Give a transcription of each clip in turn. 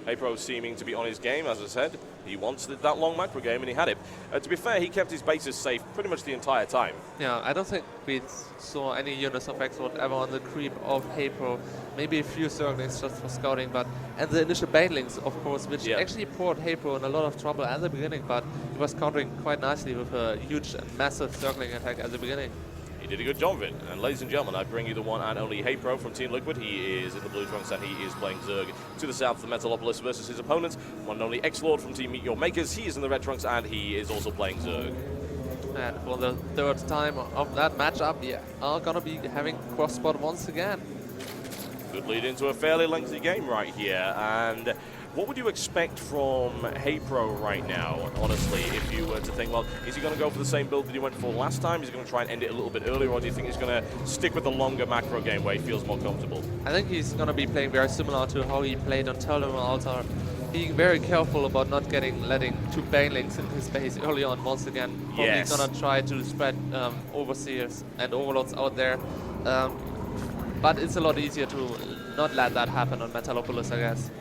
Haypro seeming to be on his game, as I said. He wants that long macro game, and he had it. To be fair, he kept his bases safe pretty much the entire time. Yeah, I don't think we saw any units of Xlord ever on the creep of Haypro. Maybe a few circlings just for scouting, and the initial banelings, of course, which actually poured Haypro in a lot of trouble at the beginning, but he was countering quite nicely with a huge and massive circling attack at the beginning. He did a good job of it. And ladies and gentlemen, I bring you the one and only Haypro from Team Liquid. He is in the blue trunks and he is playing Zerg to the south of the Metalopolis versus his opponent. One and only Xlord from Team Meet Your Makers. He is in the red trunks and he is also playing Zerg. And for the third time of that matchup, we are going to be having cross-spot once again. Good lead into a fairly lengthy game right here. And what would you expect from Haypro right now, honestly, if you were to think, well, is he going to go for the same build that he went for last time? Is he going to try and end it a little bit earlier, or do you think he's going to stick with the longer macro game where he feels more comfortable? I think he's going to be playing very similar to how he played on Terminal Altar, being very careful about not letting two banelings in his base early on once again. Probably going to try to spread overseers and overlords out there. But it's a lot easier to not let that happen on Metalopolis, I guess.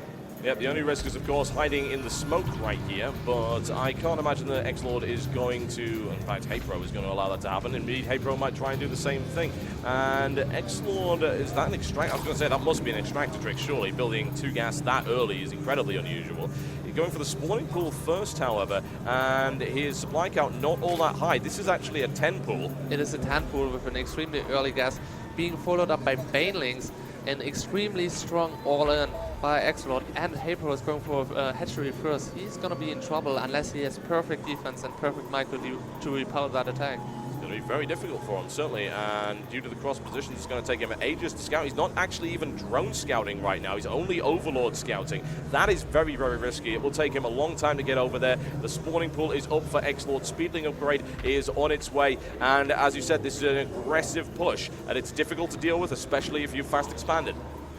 Yep, the only risk is, of course, hiding in the smoke right here, but I can't imagine that Xlord is going to, in fact, Haypro is going to allow that to happen. Indeed, Haypro might try and do the same thing. And Xlord, is that an extract? I was going to say, that must be an extractor trick, surely. Building 2 gas that early is incredibly unusual. He's going for the spawning pool first, however, and his supply count not all that high. This is actually a 10 pool. It is a 10 pool with an extremely early gas, being followed up by banelings, an extremely strong all-in by Xlord, and Haypro is going for hatchery first. He's going to be in trouble unless he has perfect defense and perfect micro to repel that attack. It's going to be very difficult for him, certainly, and due to the cross positions, it's going to take him ages to scout. He's not actually even drone scouting right now. He's only overlord scouting. That is very, very risky. It will take him a long time to get over there. The spawning pool is up for Xlord. Speedling upgrade is on its way, and as you said, this is an aggressive push, and it's difficult to deal with, especially if you've fast expanded.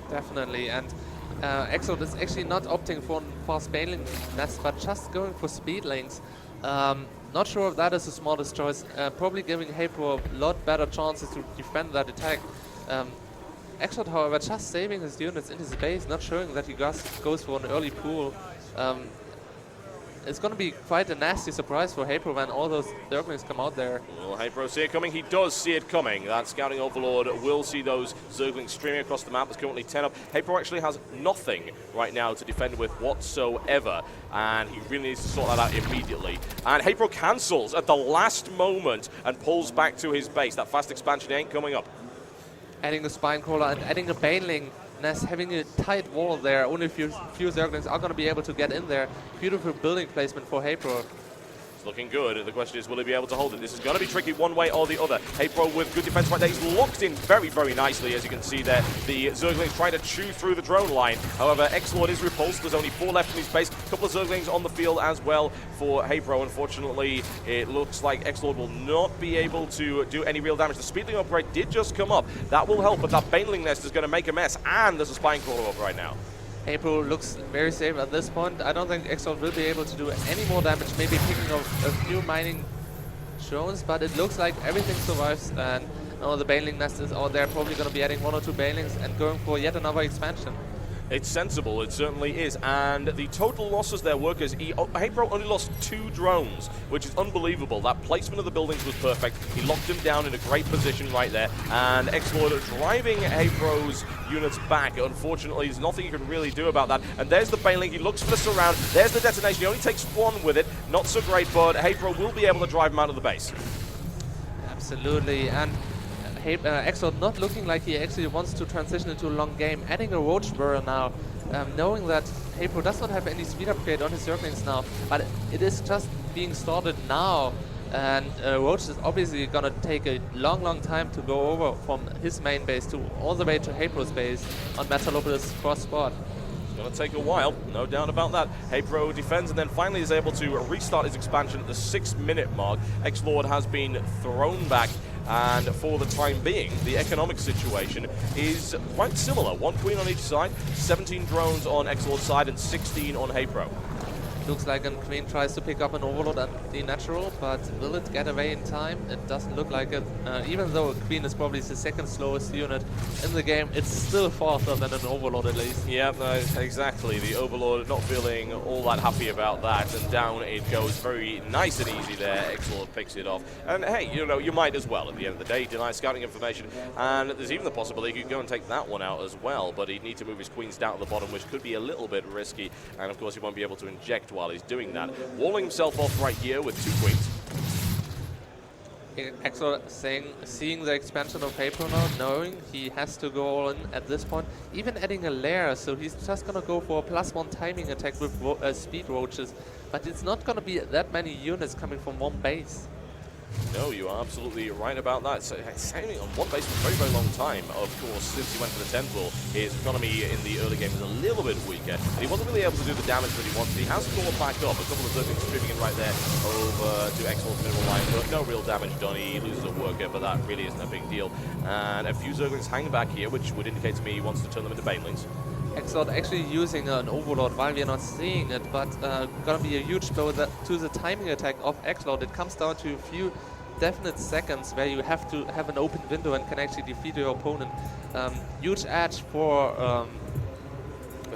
Definitely, and Xlord is actually not opting for fast baneling nest, but just going for speedlings. Not sure if that is the smartest choice. Probably giving Haypro a lot better chances to defend that attack. Xlord, however, just saving his units in his base, not showing that he goes for an early pool. It's going to be quite a nasty surprise for Haypro when all those Zerglings come out there. Will Haypro see it coming? He does see it coming. That scouting overlord will see those Zerglings streaming across the map. There's currently 10 up. Haypro actually has nothing right now to defend with whatsoever, and he really needs to sort that out immediately. And Haypro cancels at the last moment and pulls back to his base. That fast expansion ain't coming up. Adding the Spine Crawler and adding a Baneling nest, having a tight wall there. Only a few Zerglings are going to be able to get in there. Beautiful building placement for Haypro. It's looking good. The question is, will he be able to hold it? This is going to be tricky one way or the other. Haypro with good defense right there. He's locked in very, very nicely, as you can see there. The Zerglings trying to chew through the drone line. However, Xlord is repulsed. There's only 4 left in his base. A couple of Zerglings on the field as well for Haypro. Unfortunately, it looks like Xlord will not be able to do any real damage. The Speedling upgrade did just come up. That will help, but that Baneling nest is going to make a mess. And there's a Spine Crawler up right now. Haypro looks very safe at this point. I don't think Xlord will be able to do any more damage, maybe picking up a few mining drones, but it looks like everything survives, and now the Baneling nest is out there, probably going to be adding 1 or 2 Banelings and going for yet another expansion. It's sensible, it certainly is, and the total losses there, workers, Haypro only lost 2 drones, which is unbelievable. That placement of the buildings was perfect. He locked them down in a great position right there, and Xlord driving Haypro's units back. Unfortunately, there's nothing you can really do about that, and there's the Baneling. He looks for the surround. There's the detonation. He only takes 1 with it. Not so great, but Haypro will be able to drive him out of the base. Absolutely, and Xlord not looking like he actually wants to transition into a long game, adding a Roach Burrow now, knowing that Haypro does not have any speed upgrade on his Zerglings now, but it is just being started now, and Roach is obviously going to take a long time to go over from his main base to all the way to Haypro's base on Metalopolis cross spot. Going to take a while, no doubt about that. Haypro defends and then finally is able to restart his expansion at the 6-minute mark. Xlord has been thrown back, and for the time being, the economic situation is quite similar. 1 queen on each side, 17 drones on Xlord's side, and 16 on Haypro. Looks like a queen tries to pick up an overlord at the natural, but will it get away in time? It doesn't look like it. Even though a queen is probably the 2nd slowest unit in the game, it's still faster than an overlord at least. Yeah, no, exactly. Exactly, the Overlord not feeling all that happy about that, and down it goes very nice and easy there. Xlord picks it off. And hey, you know, you might as well at the end of the day deny scouting information, and there's even the possibility he could go and take that one out as well, but he'd need to move his queens down to the bottom, which could be a little bit risky, and of course he won't be able to inject while he's doing that. Walling himself off right here with 2 queens. Xlord seeing the expansion of Haypro now, knowing he has to go all in at this point, even adding a lair, so he's just gonna go for a +1 timing attack with speed roaches, but it's not gonna be that many units coming from one base. No, you are absolutely right about that. So, sailing on one base for a very, very long time. Of course, since he went to the 10th floor, his economy in the early game was a little bit weaker, and he wasn't really able to do the damage that he wanted. He has scored back up, a couple of Zerglings streaming in right there over to Xlord's middle line, but no real damage done. He loses a worker, but that really isn't a big deal. And a few Zerglings hang back here, which would indicate to me he wants to turn them into banelings. Xlord actually using an Overlord while we are not seeing it, but gonna be a huge blow to the timing attack of Xlord. It comes down to a few definite seconds where you have to have an open window and can actually defeat your opponent. Huge edge for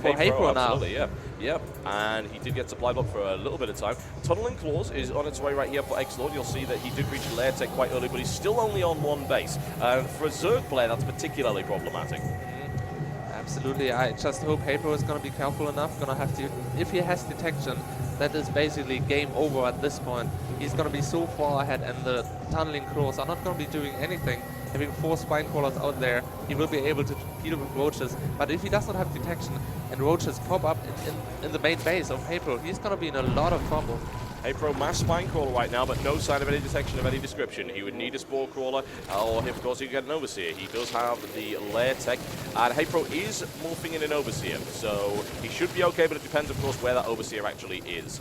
Haypro now. Absolutely, yeah. And he did get supplied up for a little bit of time. Tunneling Claws is on its way right here for Xlord. You'll see that he did reach lair tech quite early, but he's still only on one base. For a Zerg player, that's particularly problematic. Absolutely, I just hope Haypro is going to be careful enough. Going to have to, if he has detection, that is basically game over at this point. He's going to be so far ahead, and the tunneling claws are not going to be doing anything. Having 4 spine crawlers out there, he will be able to deal with roaches. But if he does not have detection and roaches pop up in the main base of Haypro, he's going to be in a lot of trouble. Haypro mass spine crawler right now, but no sign of any detection of any description. He would need a spore crawler, or of course he could get an overseer. He does have the lair tech, and Haypro is morphing in an overseer, so he should be okay, but it depends of course where that overseer actually is.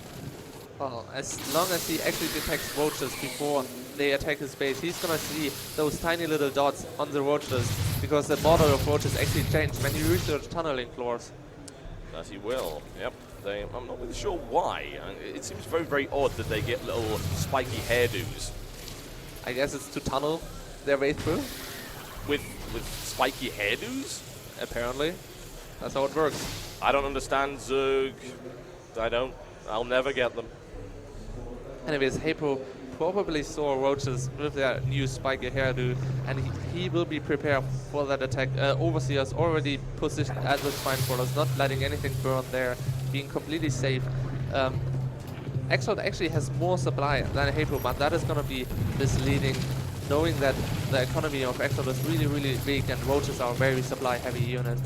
Well, as long as he actually detects roaches before they attack his base, he's gonna see those tiny little dots on the roaches, because the model of roaches actually changed when you research tunneling floors. As he will, yep. I'm not really sure why. It seems very, very odd that they get little spiky hairdos. I guess it's to tunnel their way through. With spiky hairdos? Apparently. That's how it works. I don't understand Zerg. I'll never get them. Anyways, Haypro probably saw roaches with their new spiky hairdo, and he will be prepared for that attack. Overseers already positioned as the spine crawlers, not letting anything burn there, being completely safe. Xlord actually has more supply than Haypro, but that is going to be misleading, knowing that the economy of Xlord is really, really big, and roaches are a very supply-heavy unit.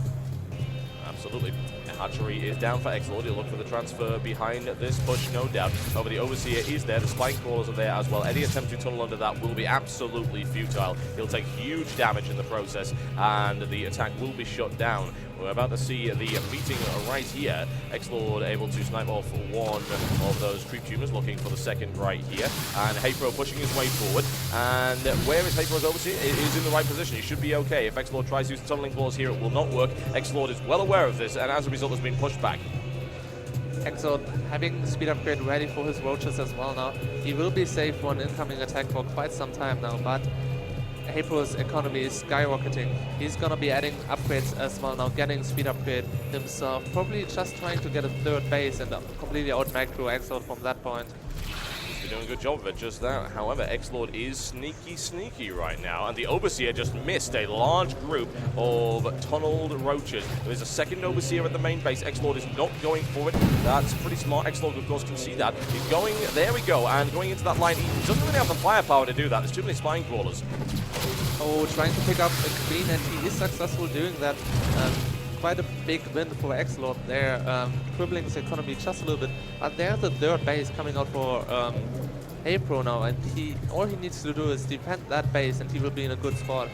Absolutely. Hatchery is down for Xlord. He'll look for the transfer behind this push, no doubt. However, the Overseer is there. The Spine Crawlers are there as well. Any attempt to tunnel under that will be absolutely futile. He'll take huge damage in the process, and the attack will be shut down. We're about to see the meeting right here. Xlord able to snipe off one of those creep tumors, looking for the second right here. And Haypro pushing his way forward. And where is Haypro's Overseer? It is in the right position. He should be okay. If Xlord tries to use the tunneling claws here, it will not work. Xlord is well aware of this, and as a result has been pushed back. Xlord having the speed upgrade ready for his roaches as well now. He will be safe for an incoming attack for quite some time now, but Haypro's economy is skyrocketing. He's gonna be adding upgrades as well now, getting speed upgrade himself. Probably just trying to get a third base and completely out macro Xlord from that point. He's doing a good job of it, just that. However, Xlord is sneaky right now, and the Overseer just missed a large group of tunneled roaches. There's a second Overseer at the main base. Xlord is not going for it. That's pretty smart. Xlord, of course, can see that. He's going, there we go, and going into that line. He doesn't really have the firepower to do that. There's too many spine crawlers. Oh, trying to pick up a queen, and he is successful doing that. Quite a big win for Xlord there, crippling his economy just a little bit. But there's the third base coming out for Haypro now, and all he needs to do is defend that base, and he will be in a good spot.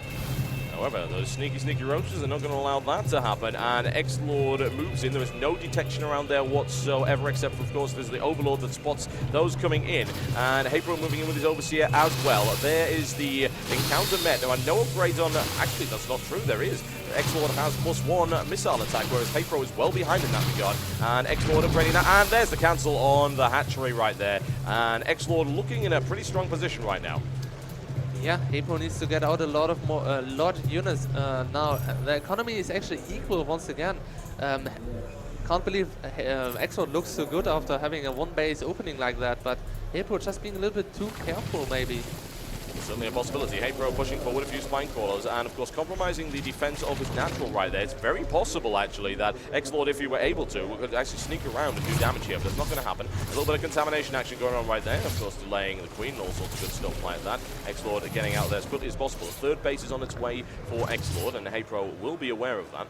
However, those sneaky roaches are not going to allow that to happen, and Xlord moves in. There is no detection around there whatsoever, except for, of course, there's the Overlord that spots those coming in, and Haypro moving in with his Overseer as well. There is the encounter met. There are no upgrades on... Actually, that's not true. There is. Xlord has +1 missile attack, whereas Haypro is well behind in that regard, and Xlord upgrading that, and there's the cancel on the hatchery right there, and Xlord looking in a pretty strong position right now. Yeah, Haypro needs to get out a lot of units now. The economy is actually equal once again. Can't believe Xlord looks so good after having a one base opening like that, but Haypro just being a little bit too careful maybe. Certainly a possibility. Haypro pushing forward a few spine crawlers and of course compromising the defense of his natural right there. It's very possible actually that Xlord, if he were able to, could actually sneak around and do damage here, but that's not going to happen. A little bit of contamination action going on right there, of course delaying the queen and all sorts of good stuff like that. Xlord getting out there as quickly as possible. The third base is on its way for Xlord and Haypro will be aware of that.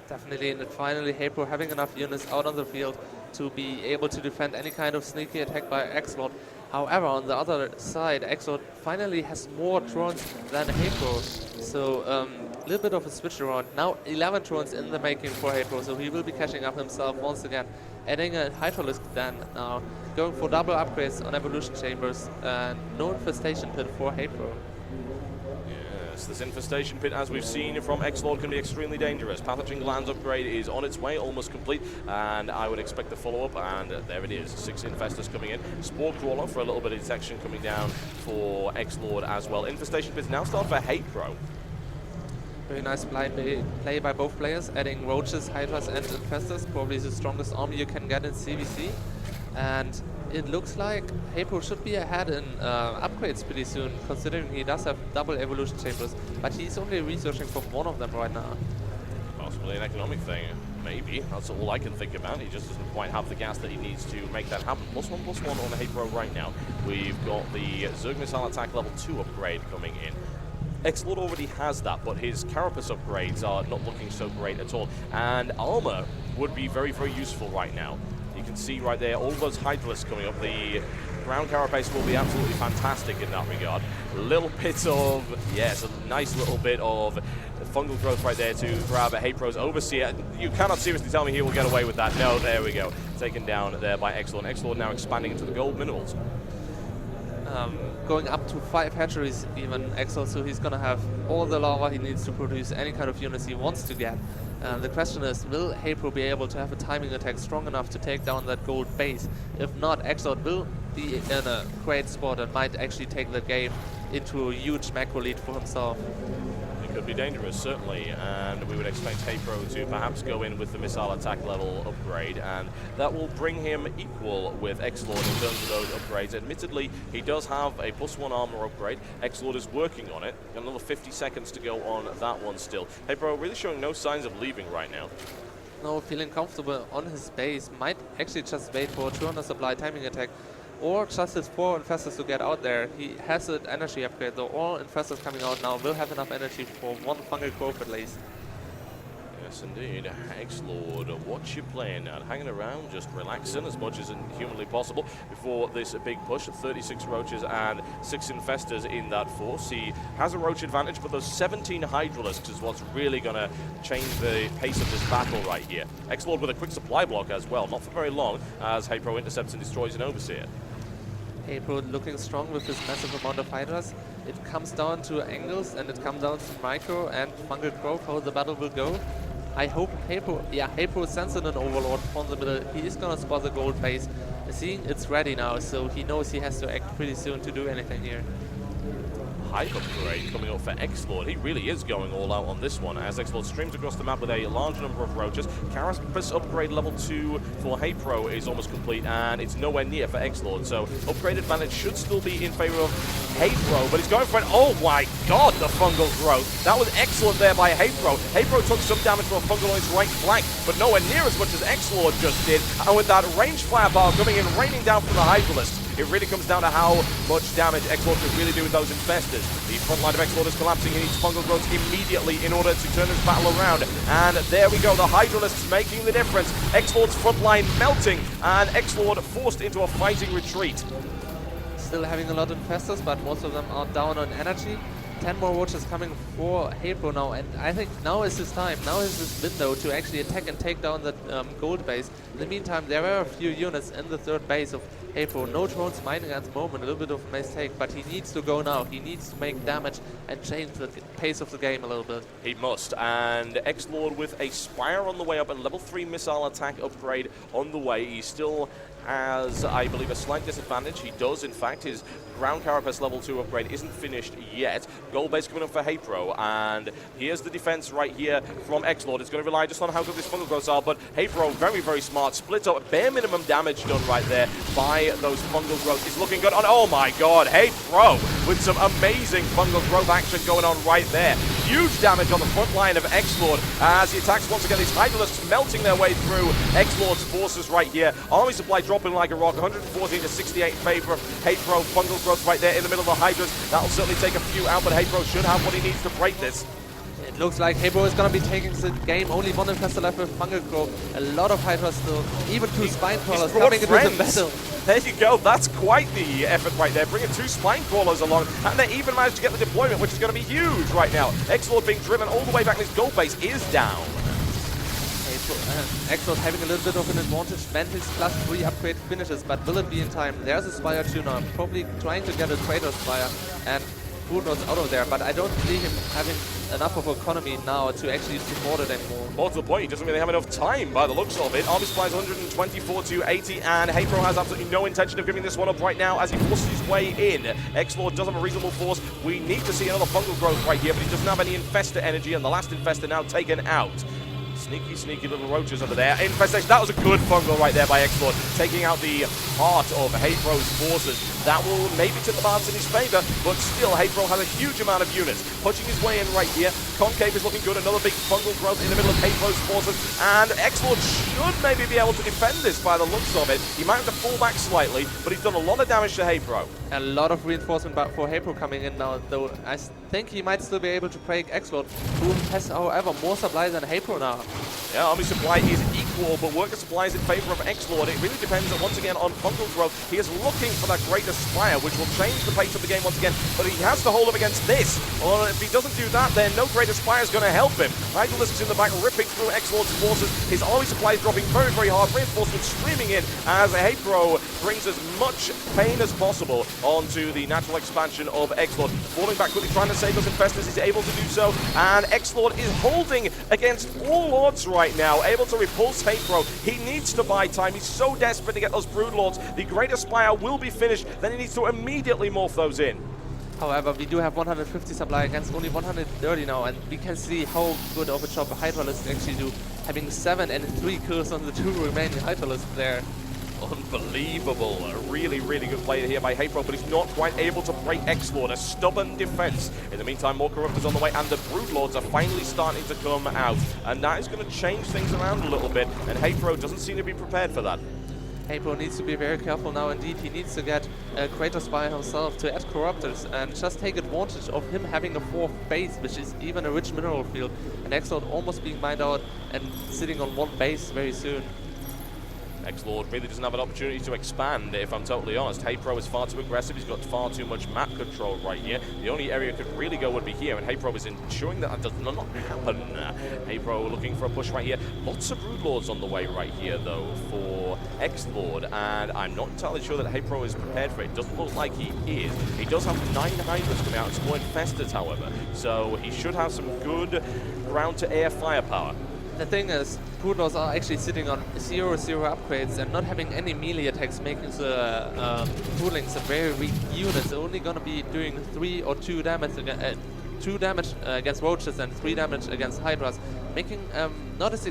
Definitely, and finally Haypro having enough units out on the field to be able to defend any kind of sneaky attack by Xlord. However, on the other side, Xlord finally has more drones than Haypro, so a little bit of a switch around. Now 11 drones in the making for Haypro, so he will be catching up himself once again, adding a Hydralisk then now, going for double upgrades on evolution chambers, and no infestation pit for Haypro. This infestation pit, as we've seen from Xlord, can be extremely dangerous. Pathogen glands upgrade is on its way, almost complete, and I would expect the follow-up, and there it is. 6 infestors coming in. Spore crawler for a little bit of detection coming down for Xlord as well. Infestation pits now start for Haypro. Very nice play by both players, adding roaches, hydras, and infestors. Probably the strongest army you can get in CVC. And it looks like Haypro should be ahead in upgrades pretty soon, considering he does have double evolution chambers, but he's only researching for one of them right now. Possibly an economic thing, maybe. That's all I can think about. He just doesn't quite have the gas that he needs to make that happen. +1/+1 on Haypro right now. We've got the Zerg missile attack level 2 upgrade coming in. Xlord already has that, but his carapace upgrades are not looking so great at all. And armor would be very, very useful right now. You can see right there all those Hydralisks coming up. The ground carapace will be absolutely fantastic in that regard. A little bit of, yes, a nice little bit of fungal growth right there to grab Haypro's Overseer. You cannot seriously tell me he will get away with that. No, there we go. Taken down there by Xlord. Xlord now expanding into the gold minerals. Going up to 5 hatcheries even, Xlord, so he's gonna have all the lava he needs to produce any kind of units he wants to get. The question is, will Haypro be able to have a timing attack strong enough to take down that gold base? If not, Xlord will be in a great spot and might actually take the game into a huge macro lead for himself. It could be dangerous, certainly, and we would expect Haypro to perhaps go in with the missile attack level upgrade, and that will bring him equal with Xlord in terms of those upgrades. Admittedly, he does have a +1 armor upgrade. Xlord is working on it. Got another 50 seconds to go on that one still. Haypro really showing no signs of leaving right now. No, feeling comfortable on his base. Might actually just wait for a 200 supply timing attack, or just his 4 infestors to get out there. He has an energy upgrade, though. All infestors coming out now will have enough energy for 1 fungal growth at least. Yes, indeed. Xlord, what you playing at? Hanging around, just relaxing as much as humanly possible before this big push. 36 roaches and 6 infestors in that force. He has a roach advantage, but those 17 Hydralisks is what's really going to change the pace of this battle right here. Xlord with a quick supply block as well, not for very long, as Haypro intercepts and destroys an Overseer. Haypro looking strong with this massive amount of hydras. It comes down to angles, and it comes down to micro and fungal growth, how the battle will go. I hope Haypro sends in an Overlord from the middle. He is gonna spot the gold base. Seeing it's ready now, so he knows he has to act pretty soon to do anything here. Hype upgrade coming up for Xlord. He really is going all out on this one as Xlord streams across the map with a large number of roaches. Carapace upgrade level 2 for Haypro is almost complete, and it's nowhere near for Xlord. So upgrade advantage should still be in favor of Haypro, but he's going for it. Oh my god, the fungal growth. That was excellent there by Haypro. Haypro took some damage from a fungal on his right flank, but nowhere near as much as Xlord just did. And with that ranged fireball coming in, raining down from the Hydralisk, it really comes down to how much damage Xlord can really do with those infestors. The front line of Xlord is collapsing. He needs fungal growth immediately in order to turn this battle around. And there we go, the Hydralisks making the difference. Xlord's front line melting, and Xlord forced into a fighting retreat. Still having a lot of infestors, but most of them are down on energy. 10 more roaches coming for Haypro now, and I think now is his time. Now is his window to actually attack and take down that gold base. In the meantime, there were a few units in the 3rd base of Haypro. No drones mining at the moment, a little bit of a mistake, but he needs to go now. He needs to make damage and change the pace of the game a little bit. He must, and Xlord with a Spire on the way up and level 3 missile attack upgrade on the way. He still has, I believe, a slight disadvantage. He does, in fact. His ground carapace level 2 upgrade isn't finished yet. Gold base coming up for Haypro, and here's the defense right here from Xlord. It's going to rely just on how good these fungal growths are, but Haypro, very, very smart. Split up, bare minimum damage done right there by those fungal growths. It's looking good on, oh my god, Haypro with some amazing fungal growth action going on right there. Huge damage on the front line of Xlord as he attacks once again. These Hydralisks melting their way through Xlord's forces right here. Army supply dropping like a rock, 114 to 68 in favor of Haypro. Fungal growth right there in the middle of the Hydras. That'll certainly take a few out, but Haypro should have what he needs to break this. It looks like Haypro is going to be taking the game. Only one infestor left with fungal growth. A lot of Hydras still. Even 2 spine crawlers coming into the battle. There you go. That's quite the effort right there. Bringing 2 spine crawlers along, and they even managed to get the deployment, which is going to be huge right now. Xlord being driven all the way back. This gold base is down. Xlord having a little bit of an advantage. Mantis +3 upgrade finishes, but will it be in time? There's a Spire Tuner, probably trying to get a Traitor Spire, and Bruno's out of there, but I don't see him having enough of economy now to actually support it anymore. More to the point, he doesn't really have enough time by the looks of it. Army supplies 124 to 80, and Haypro has absolutely no intention of giving this one up right now as he forces his way in. Xlord does have a reasonable force. We need to see another fungal growth right here, but he doesn't have any infestor energy, and the last infestor now taken out. Sneaky, sneaky little roaches over there. Infestation, that was a good fungal right there by Xlord, taking out the heart of Haypro's forces. That will maybe tip the balance in his favor, but still, Haypro has a huge amount of units. Punching his way in right here. Concave is looking good. Another big fungal growth in the middle of Haypro's forces, and Xlord should maybe be able to defend this by the looks of it. He might have to fall back slightly, but he's done a lot of damage to Haypro. A lot of reinforcement for Haypro coming in now, though. I think he might still be able to break Xlord, who has, however, more supply than Haypro now. Yeah, army supply is equal, but worker supply is in favor of Xlord. It really depends, once again, on fungal growth. He is looking for that greater spire, which will change the pace of the game once again, but he has to hold him against this. Or if he doesn't do that, then no greater spire is going to help him. Hydralisks in the back, ripping through Xlord's forces. His army supply is dropping very, very hard. Reinforcements streaming in as Haypro brings as much pain as possible onto the natural expansion of Xlord. Falling back quickly, trying to save those infestors. He's able to do so, and Xlord is holding against all odds right now, able to repulse Haypro. He needs to buy time. He's so desperate to get those Broodlords. The Greater Spire will be finished, then he needs to immediately morph those in. However, we do have 150 supply against only 130 now, and we can see how good of a job Hydralisks actually do, having 7 and 3 kills on the 2 remaining Hydralisks there. Unbelievable. A really, really good play here by Haypro, but he's not quite able to break Xlord. A stubborn defense. In the meantime, more Corruptors on the way, and the Broodlords are finally starting to come out. And that is going to change things around a little bit, and Haypro doesn't seem to be prepared for that. Haypro needs to be very careful now indeed. He needs to get a Greater Spire himself to add Corruptors and just take advantage of him having a 4th base, which is even a rich mineral field. And Xlord almost being mined out and sitting on 1 base very soon. Xlord really doesn't have an opportunity to expand, if I'm totally honest. Haypro is far too aggressive. He's got far too much map control right here. The only area it could really go would be here, and Haypro is ensuring that does not happen. Haypro looking for a push right here. Lots of Broodlords on the way right here, though, for Xlord, and I'm not entirely sure that Haypro is prepared for it. Doesn't look like he is. He does have 9 Hydras coming out and some more Infestors, however, so he should have some good ground-to-air firepower. The thing is, Broodlords are actually sitting on 0/0 upgrades and not having any melee attacks, making the Broodlings a very weak unit. They're only going to be doing 3 or 2 damage against roaches and 3 damage against Hydras, making not as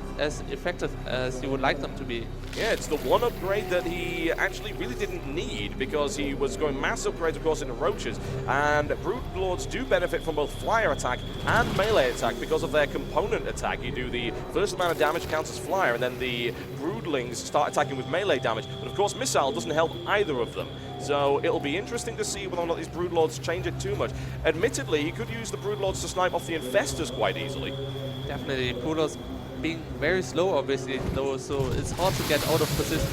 effective as you would like them to be. Yeah, it's the one upgrade that he actually really didn't need, because he was going mass upgrades, of course, into roaches, and Broodlords do benefit from both flyer attack and melee attack because of their component attack. You do the first amount of damage counts as flyer, and then the Broodlings start attacking with melee damage, but of course missile doesn't help either of them. So it'll be interesting to see whether or not these Broodlords change it too much. Admittedly, he could use the Broodlords to snipe off the Infestors quite easily. Definitely, Broodlords being very slow, obviously, though, so it's hard to get out of position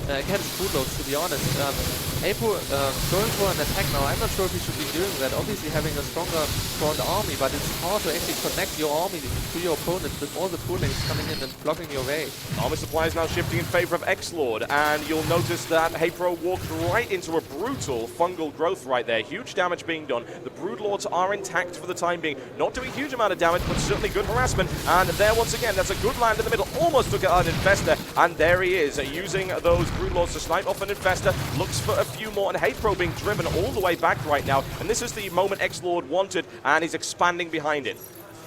against Broodlords, to be honest. Haypro going for an attack now. I'm not sure if he should be doing that. Obviously having a stronger front army, but it's hard to actually connect your army to your opponent with all the Broodlings coming in and blocking your way. Army supply is now shifting in favor of Xlord, and you'll notice that Haypro walked right into a brutal fungal growth right there. Huge damage being done. The Broodlords are intact for the time being. Not doing a huge amount of damage, but certainly good harassment. And there, once again, that's a good land in the middle. Almost took out an Infestor, and there he is, using those Broodlords to snipe off an Infestor. Looks for a few more, and Haypro being driven all the way back right now. And this is the moment Xlord wanted, and he's expanding behind it.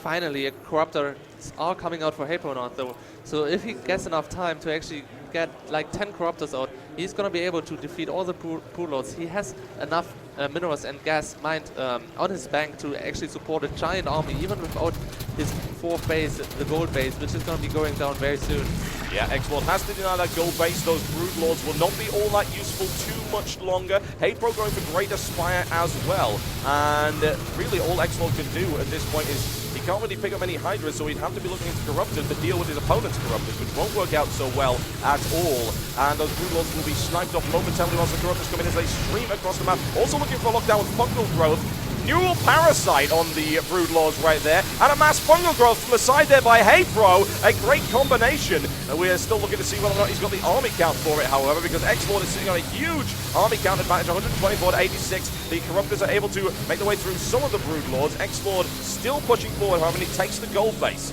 Finally, a Corruptors are coming out for Haypro now, though. So if he gets enough time to actually get like 10 Corruptors out, he's going to be able to defeat all the pool lords. He has enough minerals and gas mined on his bank to actually support a giant army, even without his fourth base, the gold base, which is going to be going down very soon. Yeah, Xlord has to deny that gold base. Those Brood Lords will not be all that useful too much longer. Haypro going for Greater Spire as well. And really all Xlord can do at this point is he can't really pick up any Hydras, so he'd have to be looking into Corruptors to deal with his opponent's Corruptors, which won't work out so well at all. And those Brood Lords will be sniped off momentarily once the Corruptors come in as they stream across the map. Also looking for a lockdown with fungal growth. Neural Parasite on the Brood Lords right there, and a mass fungal growth from the side there by Haypro. A great combination. We're still looking to see whether or not he's got the army count for it, however, because Xlord is sitting on a huge army count advantage, 124 to 86. The Corruptors are able to make their way through some of the Brood Lords. Xlord still pushing forward, however, and he takes the gold base.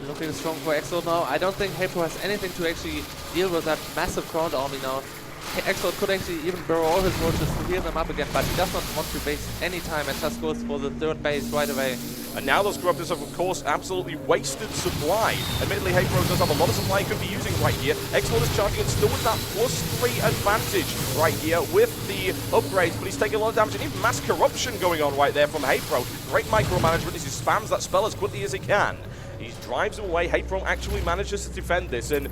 Looking strong for Xlord now. I don't think Haypro has anything to actually deal with that massive ground army now. Xlord could actually even burrow all his roaches to heal them up again, but he does not want to waste any time and just goes for the third base right away. And now those Corruptors have, of course, absolutely wasted supply. Admittedly, Haypro does have a lot of supply he could be using right here. Xlord is charging in still with that +3 advantage right here with the upgrades, but he's taking a lot of damage, and even mass corruption going on right there from Haypro. Great micromanagement as he spams that spell as quickly as he can. He drives him away. Haypro actually manages to defend this, and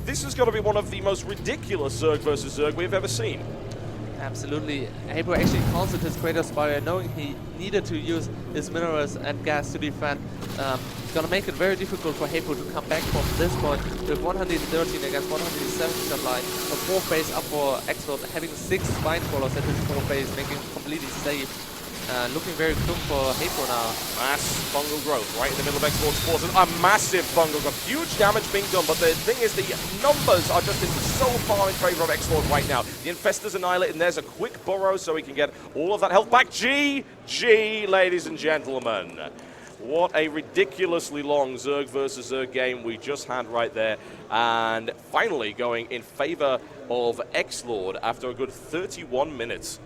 this is going to be one of the most ridiculous Zerg versus Zerg we've ever seen. Absolutely. Haypro actually cancelled his Greater Spire, knowing he needed to use his minerals and gas to defend. It's going to make it very difficult for Haypro to come back from this point with 113 against 170 supply. A fourth base up for Xlord, having 6 spine crawlers at his fourth base, making him completely safe. Looking very good for Haypro now. Mass fungal growth right in the middle of Xlord's forces. A massive fungal growth. Huge damage being done, but the thing is the numbers are just so far in favor of Xlord right now. The Infestor's annihilated, and there's a quick burrow so he can get all of that health back. GG, ladies and gentlemen. What a ridiculously long Zerg versus Zerg game we just had right there. And finally going in favor of Xlord after a good 31 minutes.